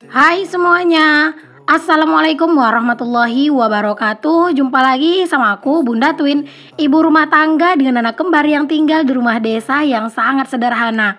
Hai semuanya, Assalamualaikum warahmatullahi wabarakatuh. Jumpa lagi sama aku Bunda Twin, ibu rumah tangga dengan anak kembar yang tinggal di rumah desa yang sangat sederhana.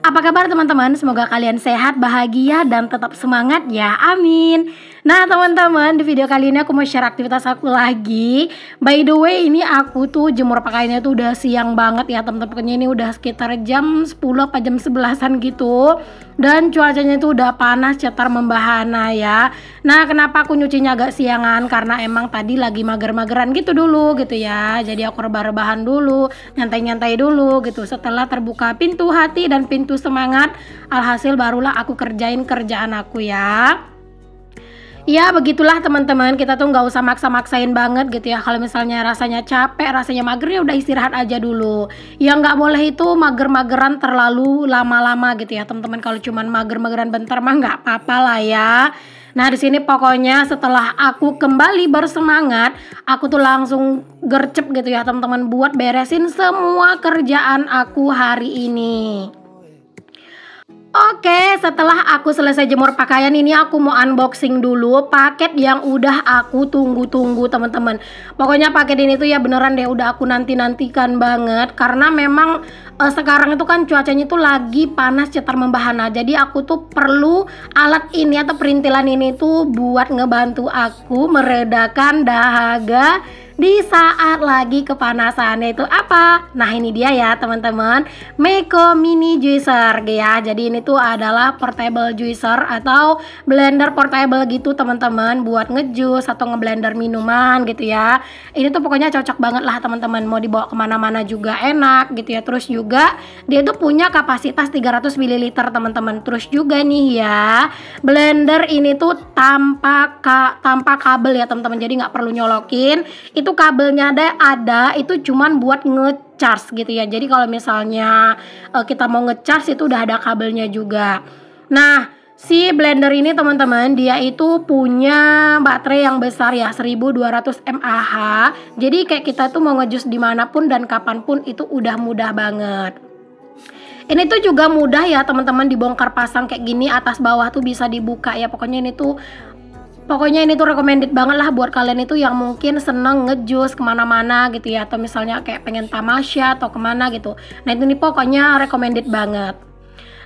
Apa kabar teman-teman? Semoga kalian sehat, bahagia, dan tetap semangat ya, amin. Nah teman-teman, di video kali ini aku mau share aktivitas aku lagi. By the way, ini aku tuh jemur pakaiannya tuh udah siang banget ya teman-teman. Pokoknya ini udah sekitar jam 10 apa jam 11-an gitu. Dan cuacanya itu udah panas cetar membahana ya. Nah kenapa aku nyucinya agak siangan? Karena emang tadi lagi mager-mageran gitu dulu gitu ya. Jadi aku rebah-rebahan dulu, nyantai-nyantai dulu gitu. Setelah terbuka pintu hati dan pintu semangat, alhasil barulah aku kerjain kerjaan aku ya. Ya begitulah teman-teman, kita tuh nggak usah maksa-maksain banget gitu ya. Kalau misalnya rasanya capek, rasanya mager, ya udah istirahat aja dulu. Yang nggak boleh itu mager-mageran terlalu lama-lama gitu ya teman-teman. Kalau cuman mager-mageran bentar mah nggak apa-apa lah ya. Nah di sini pokoknya setelah aku kembali bersemangat, aku tuh langsung gercep gitu ya teman-teman buat beresin semua kerjaan aku hari ini. Oke, setelah aku selesai jemur pakaian ini aku mau unboxing dulu paket yang udah aku tunggu-tunggu teman-teman. Pokoknya paket ini tuh ya beneran deh udah aku nanti-nantikan banget karena memang sekarang itu kan cuacanya tuh lagi panas cetar membahana. Jadi aku tuh perlu alat ini atau perintilan ini tuh buat ngebantu aku meredakan dahaga di saat lagi kepanasan. Itu apa? Nah ini dia ya teman-teman, Meko Mini Juicer ya. Jadi ini tuh adalah portable juicer atau blender portable gitu teman-teman, buat ngejus atau ngeblender minuman gitu ya. Ini tuh pokoknya cocok banget lah teman-teman, mau dibawa kemana-mana juga enak gitu ya. Terus juga dia tuh punya kapasitas 300 ml teman-teman. Terus juga nih ya, blender ini tuh tanpa kabel ya teman-teman, jadi nggak perlu nyolokin. Itu kabelnya ada, itu cuman buat ngecharge gitu ya. Jadi kalau misalnya kita mau ngecharge itu udah ada kabelnya juga. Nah si blender ini teman-teman dia itu punya baterai yang besar ya, 1200 mAh. Jadi kayak kita tuh mau ngejus dimanapun dan kapanpun itu udah mudah banget. Ini tuh juga mudah ya teman-teman, dibongkar pasang kayak gini, atas bawah tuh bisa dibuka ya. Pokoknya ini tuh recommended banget lah buat kalian itu yang mungkin seneng ngejus kemana-mana gitu ya, atau misalnya kayak pengen tamasya atau kemana gitu. Nah itu nih pokoknya recommended banget.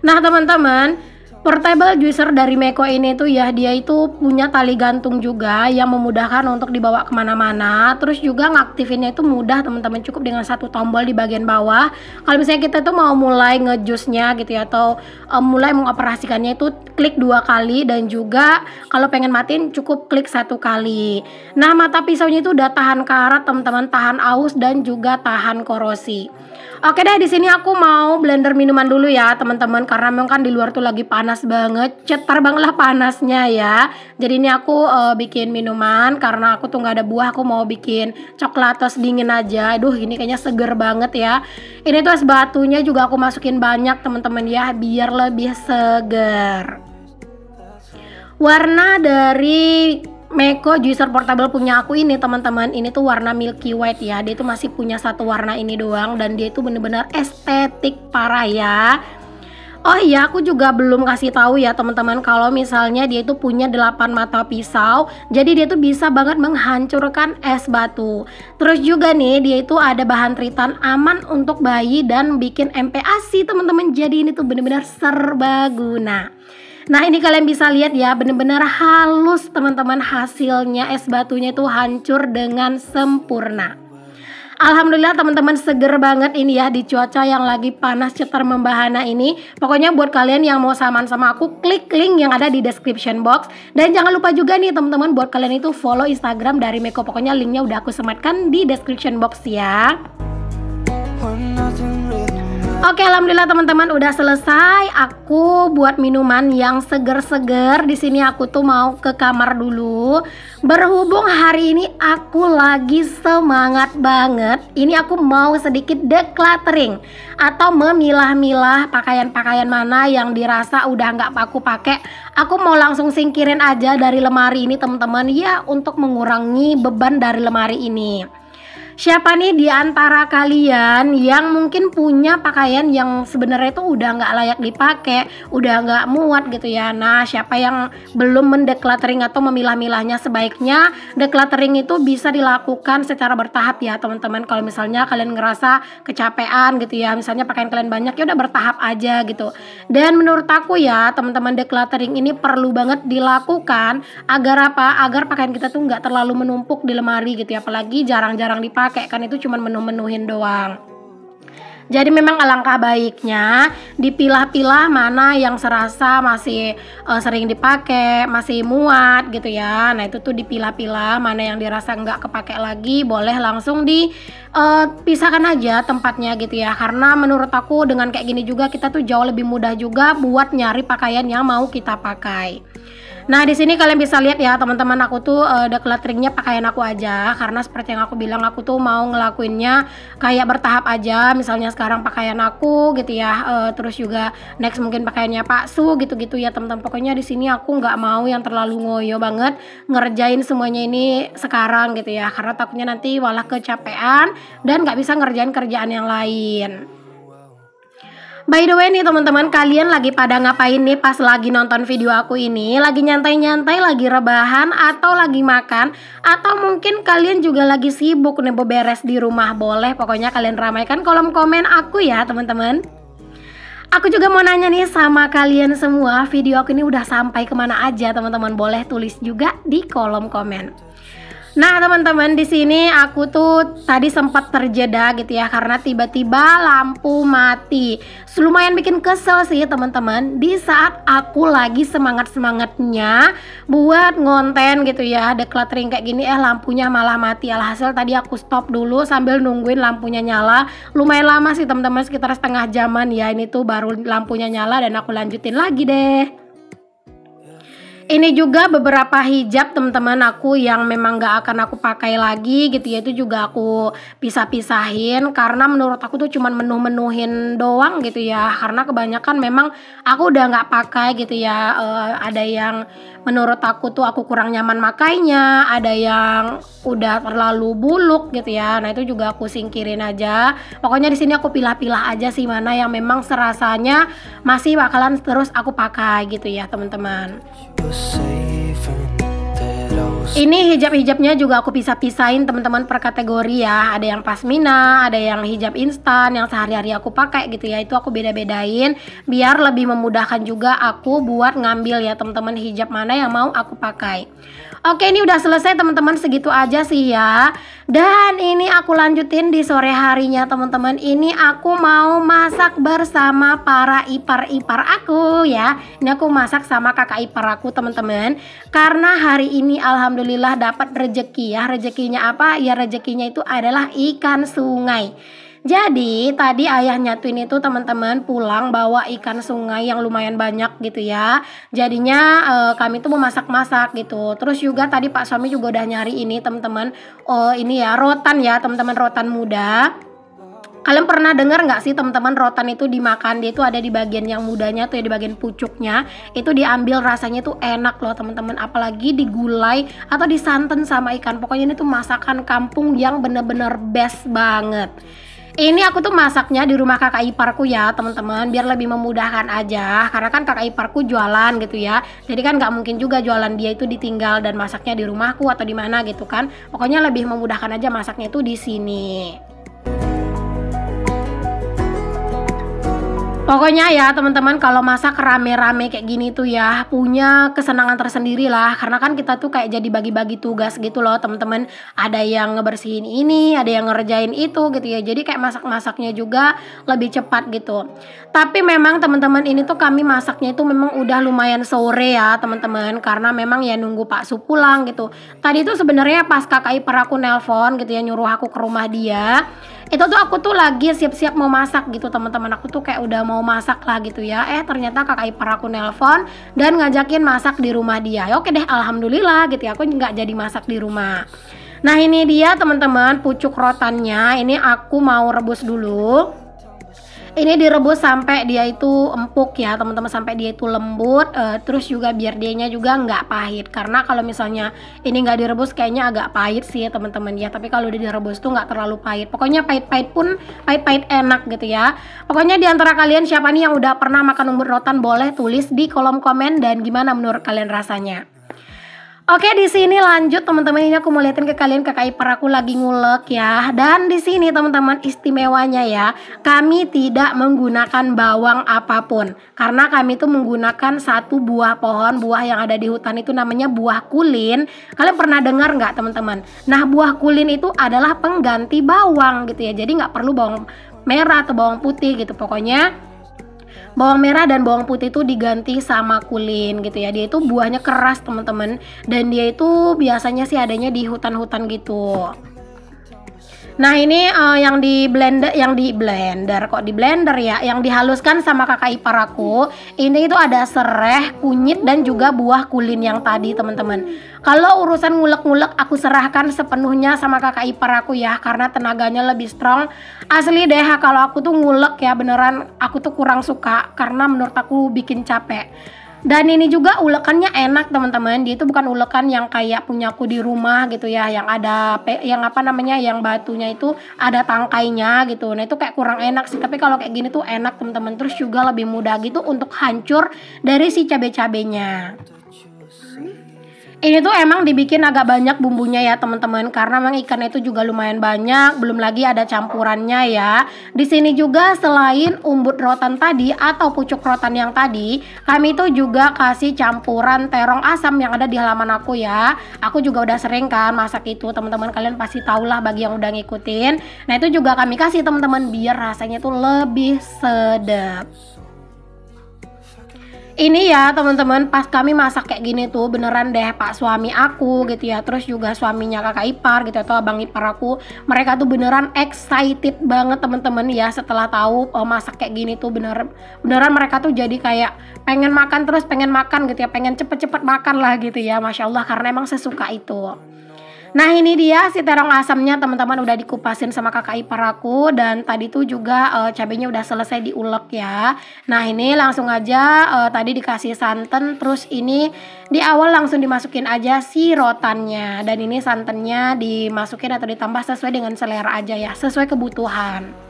Nah teman-teman, portable juicer dari Meko ini tuh ya, dia itu punya tali gantung juga yang memudahkan untuk dibawa kemana-mana. Terus juga ngaktifinnya itu mudah teman-teman, cukup dengan satu tombol di bagian bawah. Kalau misalnya kita tuh mau mulai ngejusnya gitu ya, atau mulai mengoperasikannya itu klik 2 kali, dan juga kalau pengen matiin cukup klik 1 kali. Nah mata pisaunya itu udah tahan karat teman-teman, tahan aus dan juga tahan korosi. Oke deh, di sini aku mau blender minuman dulu ya teman-teman, karena memang kan di luar tuh lagi panas banget, cetar banget lah panasnya ya. Jadi ini aku bikin minuman karena aku tuh nggak ada buah, aku mau bikin coklat tos dingin aja. Aduh ini kayaknya seger banget ya. Ini tuh es batunya juga aku masukin banyak teman-teman ya, biar lebih seger. Warna dari Meko juicer portable punya aku ini teman-teman, ini tuh warna milky white ya. Dia tuh masih punya satu warna ini doang, dan dia itu bener-bener estetik parah ya. Oh iya, aku juga belum kasih tahu ya teman-teman, kalau misalnya dia itu punya 8 mata pisau. Jadi dia tuh bisa banget menghancurkan es batu. Terus juga nih dia itu ada bahan tritan aman untuk bayi dan bikin MPASI teman-teman. Jadi ini tuh bener-bener serbaguna. Nah ini kalian bisa lihat ya, bener-bener halus teman-teman, hasilnya es batunya itu hancur dengan sempurna. Alhamdulillah teman-teman, seger banget ini ya di cuaca yang lagi panas cetar membahana ini. Pokoknya buat kalian yang mau samaan sama aku, klik link yang ada di description box. Dan jangan lupa juga nih teman-teman, buat kalian itu follow Instagram dari Meko. Pokoknya linknya udah aku sematkan di description box ya. Oke, alhamdulillah teman-teman udah selesai aku buat minuman yang seger-seger. Di sini aku tuh mau ke kamar dulu. Berhubung hari ini aku lagi semangat banget, ini aku mau sedikit decluttering atau memilah-milah pakaian-pakaian mana yang dirasa udah nggak aku pakai. Aku mau langsung singkirin aja dari lemari ini teman-teman ya, untuk mengurangi beban dari lemari ini. Siapa nih di antara kalian yang mungkin punya pakaian yang sebenarnya itu udah nggak layak dipakai, udah nggak muat gitu ya. Nah, siapa yang belum mendecluttering atau memilah-milahnya, sebaiknya decluttering itu bisa dilakukan secara bertahap ya teman-teman. Kalau misalnya kalian ngerasa kecapean gitu ya, misalnya pakaian kalian banyak, ya udah bertahap aja gitu. Dan menurut aku ya teman-teman, decluttering ini perlu banget dilakukan agar apa? Agar pakaian kita tuh nggak terlalu menumpuk di lemari gitu ya, apalagi jarang-jarang dipakai kan, itu cuma menu-menuhin doang. Jadi memang alangkah baiknya dipilah-pilah mana yang serasa masih sering dipakai, masih muat gitu ya. Nah itu tuh dipilah-pilah, mana yang dirasa nggak kepake lagi boleh langsung dipisahkan aja tempatnya gitu ya. Karena menurut aku dengan kayak gini juga kita tuh jauh lebih mudah juga buat nyari pakaian yang mau kita pakai. Nah di sini kalian bisa lihat ya teman-teman, aku tuh declutteringnya pakaian aku aja, karena seperti yang aku bilang aku tuh mau ngelakuinnya kayak bertahap aja. Misalnya sekarang pakaian aku gitu ya, terus juga next mungkin pakaiannya Pak Su gitu-gitu ya teman-teman. Pokoknya di sini aku nggak mau yang terlalu ngoyo banget ngerjain semuanya ini sekarang gitu ya, karena takutnya nanti malah kecapean dan nggak bisa ngerjain kerjaan yang lain. By the way nih teman-teman, kalian lagi pada ngapain nih pas lagi nonton video aku ini? Lagi nyantai-nyantai, lagi rebahan, atau lagi makan? Atau mungkin kalian juga lagi sibuk nih beberes di rumah? Boleh pokoknya kalian ramaikan kolom komen aku ya teman-teman. Aku juga mau nanya nih sama kalian semua, video aku ini udah sampai kemana aja teman-teman? Boleh tulis juga di kolom komen. Nah teman-teman, di sini aku tuh tadi sempat terjeda gitu ya karena tiba-tiba lampu mati. Lumayan bikin kesel sih teman-teman, di saat aku lagi semangat-semangatnya buat ngonten gitu ya, decluttering kayak gini, lampunya malah mati. Alhasil tadi aku stop dulu sambil nungguin lampunya nyala. Lumayan lama sih teman-teman, sekitar setengah jaman ya ini tuh baru lampunya nyala dan aku lanjutin lagi deh. Ini juga beberapa hijab teman-teman aku yang memang gak akan aku pakai lagi gitu ya, itu juga aku pisah-pisahin karena menurut aku tuh cuman menu-menuhin doang gitu ya, karena kebanyakan memang aku udah gak pakai gitu ya. Ada yang menurut aku tuh aku kurang nyaman makainya, ada yang udah terlalu buluk gitu ya. Nah itu juga aku singkirin aja. Pokoknya di sini aku pilah-pilah aja sih mana yang memang serasanya masih bakalan terus aku pakai gitu ya teman-teman. Ini hijab-hijabnya juga aku pisah-pisahin teman-teman per kategori ya. Ada yang pasmina, ada yang hijab instan yang sehari-hari aku pakai gitu ya. Itu aku beda-bedain biar lebih memudahkan juga aku buat ngambil ya teman-teman hijab mana yang mau aku pakai. Oke, ini udah selesai teman-teman, segitu aja sih ya. Dan ini aku lanjutin di sore harinya teman-teman. Ini aku mau masak bersama para ipar-ipar aku ya. Ini aku masak sama kakak ipar aku teman-teman. Karena hari ini alhamdulillah dapat rezeki ya. Rezekinya apa? Ya rezekinya itu adalah ikan sungai. Jadi tadi ayahnya tuh ini tuh teman-teman pulang bawa ikan sungai yang lumayan banyak gitu ya. Jadinya kami tuh mau masak-masak gitu. Terus juga tadi Pak suami juga udah nyari ini teman-teman. Oh ini ya rotan ya teman-teman, rotan muda. Kalian pernah dengar nggak sih teman-teman, rotan itu dimakan, dia itu ada di bagian yang mudanya tuh ya, di bagian pucuknya. Itu diambil, rasanya tuh enak loh teman-teman, apalagi digulai atau disanten sama ikan. Pokoknya ini tuh masakan kampung yang bener-bener best banget. Ini aku tuh masaknya di rumah kakak iparku ya teman-teman, biar lebih memudahkan aja. Karena kan kakak iparku jualan gitu ya, jadi kan nggak mungkin juga jualan dia itu ditinggal dan masaknya di rumahku atau di mana gitu kan. Pokoknya lebih memudahkan aja masaknya itu di sini. Pokoknya ya teman-teman, kalau masak rame-rame kayak gini tuh ya punya kesenangan tersendiri lah. Karena kan kita tuh kayak jadi bagi-bagi tugas gitu loh teman-teman. Ada yang ngebersihin ini, ada yang ngerjain itu gitu ya. Jadi kayak masak-masaknya juga lebih cepat gitu. Tapi memang teman-teman ini tuh kami masaknya itu memang udah lumayan sore ya teman-teman. Karena memang ya nunggu Pak Su pulang gitu. Tadi tuh sebenarnya pas kakak ipar aku nelpon gitu ya, nyuruh aku ke rumah dia. Itu tuh aku tuh lagi siap-siap mau masak gitu teman-teman. Aku tuh kayak udah mau masak lah gitu ya. Ternyata kakak ipar aku nelpon dan ngajakin masak di rumah dia. Ya oke deh, alhamdulillah gitu ya, aku nggak jadi masak di rumah. Nah ini dia teman-teman pucuk rotannya. Ini aku mau rebus dulu. Ini direbus sampai dia itu empuk ya teman-teman, sampai dia itu lembut, terus juga biar dianya juga nggak pahit, karena kalau misalnya ini nggak direbus kayaknya agak pahit sih ya teman-teman ya, tapi kalau udah direbus tuh nggak terlalu pahit, pokoknya pahit-pahit pun pahit-pahit enak gitu ya. Pokoknya di antara kalian siapa nih yang udah pernah makan umbut rotan, boleh tulis di kolom komen dan gimana menurut kalian rasanya. Oke, di sini lanjut teman-teman, ini aku mau liatin ke kalian kakak ipar aku lagi ngulek ya. Dan di sini teman-teman istimewanya ya, kami tidak menggunakan bawang apapun, karena kami tuh menggunakan satu buah pohon, buah yang ada di hutan itu namanya buah kulin. Kalian pernah dengar nggak teman-teman? Nah, buah kulin itu adalah pengganti bawang gitu ya, jadi nggak perlu bawang merah atau bawang putih gitu. Pokoknya bawang merah dan bawang putih itu diganti sama kulin gitu ya. Dia itu buahnya keras teman-teman, dan dia itu biasanya sih adanya di hutan-hutan gitu. Nah ini yang di blender kok di blender ya, yang dihaluskan sama kakak ipar aku. Ini itu ada sereh, kunyit dan juga buah kulin yang tadi teman-teman. Kalau urusan ngulek-ngulek aku serahkan sepenuhnya sama kakak ipar aku ya, karena tenaganya lebih strong. Asli deh, kalau aku tuh ngulek ya beneran aku tuh kurang suka, karena menurut aku bikin capek. Dan ini juga ulekannya enak teman-teman, dia itu bukan ulekan yang kayak punyaku di rumah gitu ya, yang ada yang apa namanya, yang batunya itu ada tangkainya gitu. Nah itu kayak kurang enak sih, tapi kalau kayak gini tuh enak teman-teman, terus juga lebih mudah gitu untuk hancur dari si cabai-cabainya. Ini tuh emang dibikin agak banyak bumbunya ya teman-teman, karena memang ikannya itu juga lumayan banyak, belum lagi ada campurannya ya. Di sini juga selain umbut rotan tadi atau pucuk rotan yang tadi, kami itu juga kasih campuran terong asam yang ada di halaman aku ya. Aku juga udah sering kan masak itu teman-teman, kalian pasti tau lah bagi yang udah ngikutin. Nah itu juga kami kasih teman-teman biar rasanya tuh lebih sedap. Ini ya teman-teman, pas kami masak kayak gini tuh beneran deh pak suami aku gitu ya, terus juga suaminya kakak ipar gitu atau abang ipar aku, mereka tuh beneran excited banget teman-teman ya setelah tahu masak kayak gini tuh, beneran mereka tuh jadi kayak pengen makan terus pengen makan gitu ya, pengen cepet-cepet makan lah gitu ya, masya Allah, karena emang sesuka itu. Nah ini dia si terong asamnya teman-teman, udah dikupasin sama kakak ipar aku, dan tadi tuh juga cabenya udah selesai diulek ya. Nah ini langsung aja tadi dikasih santan, terus ini di awal langsung dimasukin aja si rotannya, dan ini santannya dimasukin atau ditambah sesuai dengan selera aja ya, sesuai kebutuhan.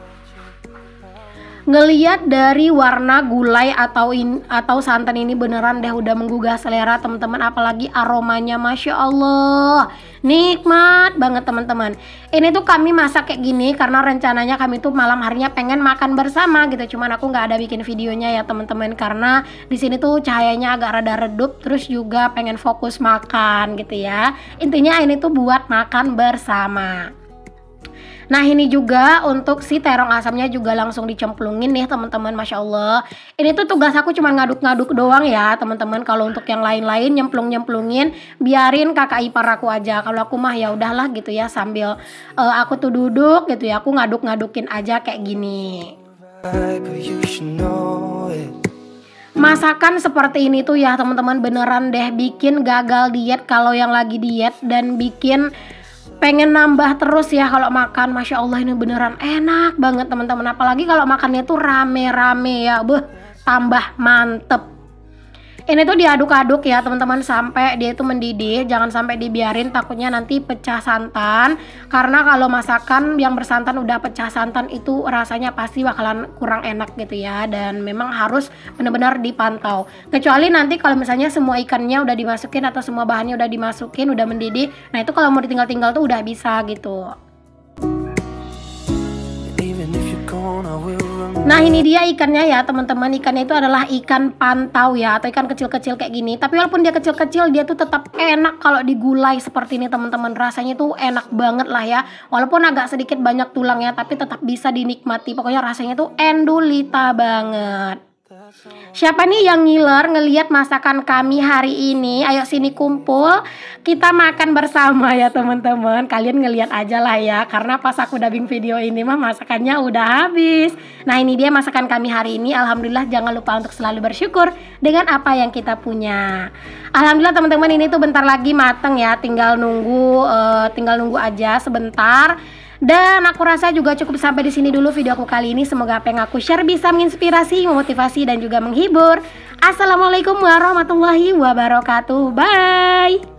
Ngeliat dari warna gulai atau santan ini beneran deh udah menggugah selera teman-teman, apalagi aromanya masya Allah nikmat banget teman-teman. Ini tuh kami masak kayak gini karena rencananya kami tuh malam harinya pengen makan bersama gitu, cuman aku nggak ada bikin videonya ya teman-teman, karena di sini tuh cahayanya agak rada redup, terus juga pengen fokus makan gitu ya. Intinya ini tuh buat makan bersama. Nah ini juga untuk si terong asamnya juga langsung dicemplungin nih teman-teman, masya Allah. Ini tuh tugas aku cuma ngaduk-ngaduk doang ya teman-teman. Kalau untuk yang lain-lain nyemplung-nyemplungin biarin kakak ipar aku aja. Kalau aku mah ya udahlah gitu ya, sambil aku tuh duduk gitu ya, aku ngaduk-ngadukin aja kayak gini. Masakan seperti ini tuh ya teman-teman beneran deh bikin gagal diet kalau yang lagi diet, dan bikin pengen nambah terus ya kalau makan. Masya Allah ini beneran enak banget teman-teman, apalagi kalau makannya tuh rame-rame ya, tambah mantep. Ini tuh diaduk-aduk ya teman-teman sampai dia itu mendidih, jangan sampai dibiarin, takutnya nanti pecah santan, karena kalau masakan yang bersantan udah pecah santan itu rasanya pasti bakalan kurang enak gitu ya, dan memang harus benar-benar dipantau. Kecuali nanti kalau misalnya semua ikannya udah dimasukin atau semua bahannya udah dimasukin, udah mendidih, nah itu kalau mau ditinggal-tinggal tuh udah bisa gitu. Nah ini dia ikannya ya teman-teman, ikannya itu adalah ikan pantau ya, atau ikan kecil-kecil kayak gini. Tapi walaupun dia kecil-kecil, dia tuh tetap enak kalau digulai seperti ini teman-teman. Rasanya tuh enak banget lah ya, walaupun agak sedikit banyak tulangnya, tapi tetap bisa dinikmati. Pokoknya rasanya tuh endulita banget. Siapa nih yang ngiler ngelihat masakan kami hari ini? Ayo sini kumpul, kita makan bersama ya teman-teman. Kalian ngelihat aja lah ya, karena pas aku dubbing video ini mah masakannya udah habis. Nah ini dia masakan kami hari ini. Alhamdulillah, jangan lupa untuk selalu bersyukur dengan apa yang kita punya. Alhamdulillah teman-teman, ini tuh bentar lagi mateng ya. Tinggal nunggu aja sebentar. Dan aku rasa juga cukup sampai di sini dulu video aku kali ini. Semoga apa yang aku share bisa menginspirasi, memotivasi, dan juga menghibur. Assalamualaikum warahmatullahi wabarakatuh. Bye.